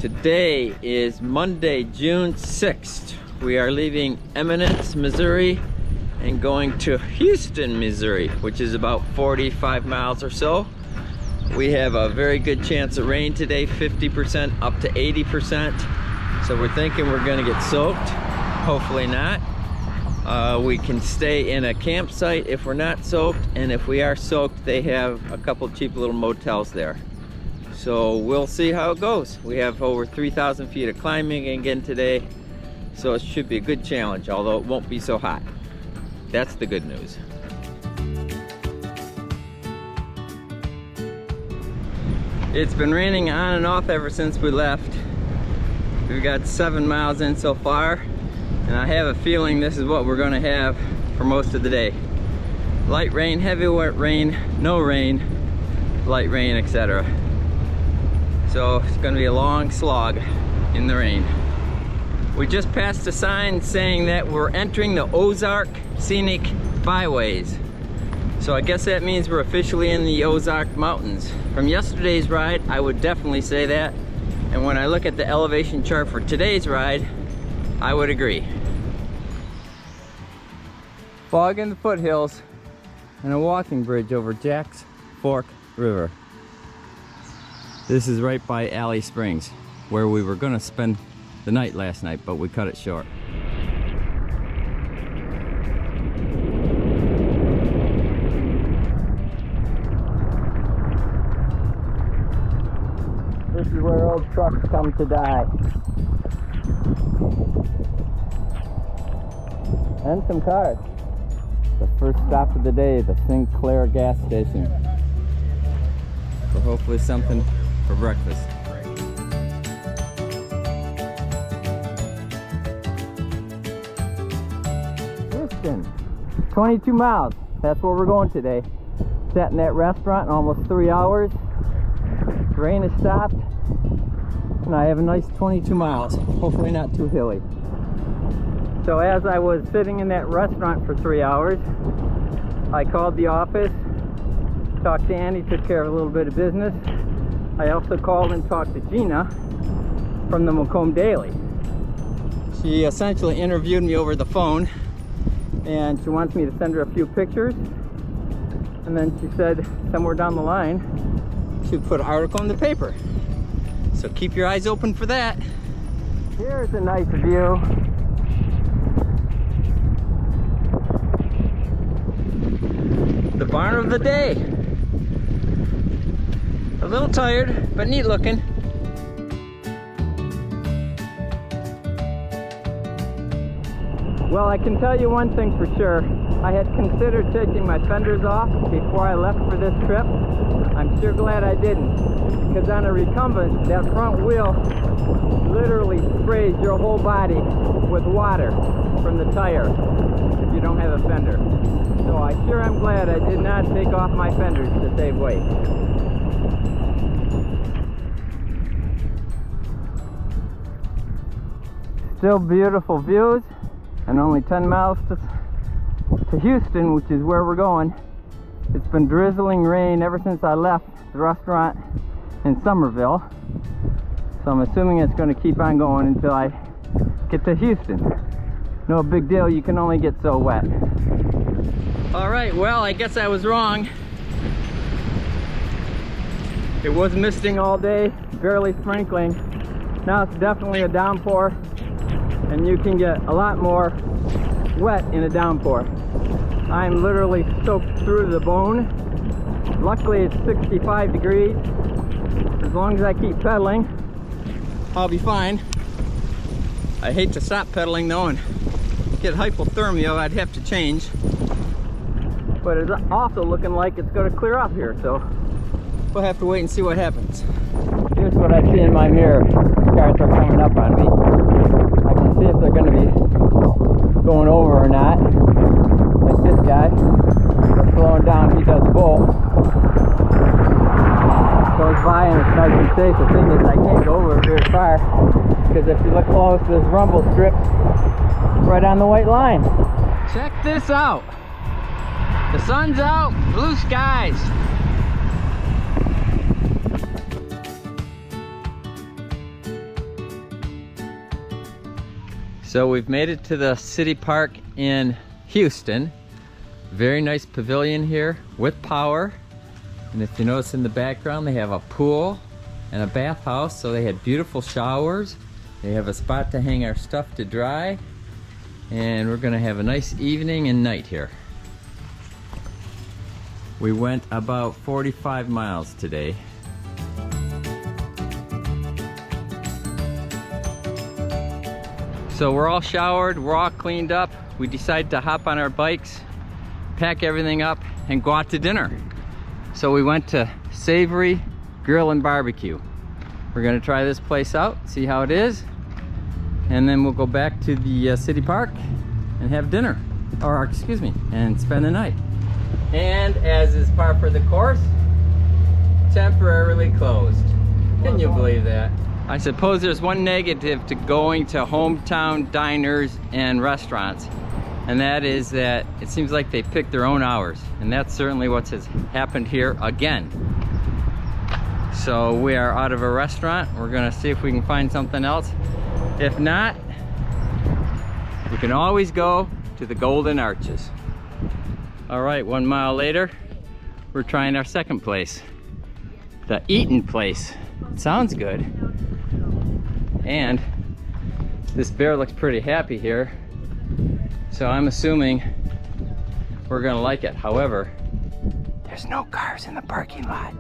Today is Monday, June 6th. We are leaving Eminence, Missouri and going to Houston, Missouri, which is about 45 miles or so. We have a very good chance of rain today, 50% up to 80%. So we're thinking we're gonna get soaked, hopefully not. We can stay in a campsite if we're not soaked, and if we are soaked, they have a couple cheap little motels there. So we'll see how it goes. We have over 3,000 feet of climbing again today, so it should be a good challenge, although it won't be so hot. That's the good news. It's been raining on and off ever since we left. We've got 7 miles in so far, and I have a feeling this is what we're gonna have for most of the day. Light rain, heavy rain, no rain, light rain, etc. So it's gonna be a long slog in the rain. We just passed a sign saying that we're entering the Ozark Scenic Byways. So I guess that means we're officially in the Ozark Mountains. From yesterday's ride, I would definitely say that. And when I look at the elevation chart for today's ride, I would agree. Fog in the foothills and a walking bridge over Jack's Fork River. This is right by Alley Springs, where we were gonna spend the night last night, but we cut it short. This is where old trucks come to die. And some cars. The first stop of the day, the Sinclair gas station. So hopefully something for breakfast. Houston, 22 miles. That's where we're going today. Sat in that restaurant in almost 3 hours. The rain has stopped, and I have a nice 22 miles. Hopefully not too hilly. So as I was sitting in that restaurant for 3 hours, I called the office, talked to Andy, took care of a little bit of business. I also called and talked to Gina from the Macomb Daily. She essentially interviewed me over the phone, and she wants me to send her a few pictures. And then she said somewhere down the line, she would put an article in the paper. So keep your eyes open for that. Here's a nice view. The barn of the day. A little tired, but neat looking. Well, I can tell you one thing for sure. I had considered taking my fenders off before I left for this trip. I'm sure glad I didn't, because on a recumbent, that front wheel literally sprays your whole body with water from the tire if you don't have a fender. So I sure am glad I did not take off my fenders to save weight. Still beautiful views, and only 10 miles to Houston, which is where we're going. It's been drizzling rain ever since I left the restaurant in Somerville, so I'm assuming it's going to keep on going until I get to Houston. No big deal, you can only get so wet. All right, well, I guess I was wrong. It was misting all day, barely sprinkling. Now it's definitely a downpour, and you can get a lot more wet in a downpour. I'm literally soaked through the bone. Luckily it's 65 degrees. As long as I keep pedaling, I'll be fine. I hate to stop pedaling though and get hypothermia. I'd have to change. But it's also looking like it's going to clear up here, so we'll have to wait and see what happens. Here's what I see in my mirror. Cars are coming up on me. I can see if they're going to be going over or not. Like this guy. They're slowing down, he does both. Goes by and it's nice and safe. The thing is, I can't go over very far, because if you look close, there's rumble strips right on the white line. Check this out. The sun's out, blue skies. So we've made it to the city park in Houston. Very nice pavilion here with power. And if you notice in the background, they have a pool and a bathhouse. So they had beautiful showers. They have a spot to hang our stuff to dry. And we're gonna have a nice evening and night here. We went about 45 miles today. So we're all showered, we're all cleaned up. We decided to hop on our bikes, pack everything up, and go out to dinner. So we went to Savory Grill and Barbecue. We're gonna try this place out, see how it is, and then we'll go back to the city park and have dinner, or excuse me, and spend the night. And as is par for the course, temporarily closed. Can you believe that? I suppose there's one negative to going to hometown diners and restaurants, and that is that it seems like they pick their own hours, and that's certainly what has happened here again. So we are out of a restaurant. We're gonna see if we can find something else. If not, we can always go to the Golden Arches. All right, 1 mile later, we're trying our second place, the Eaton Place. It sounds good. And this bear looks pretty happy here, so I'm assuming we're gonna like it. However, there's no cars in the parking lot.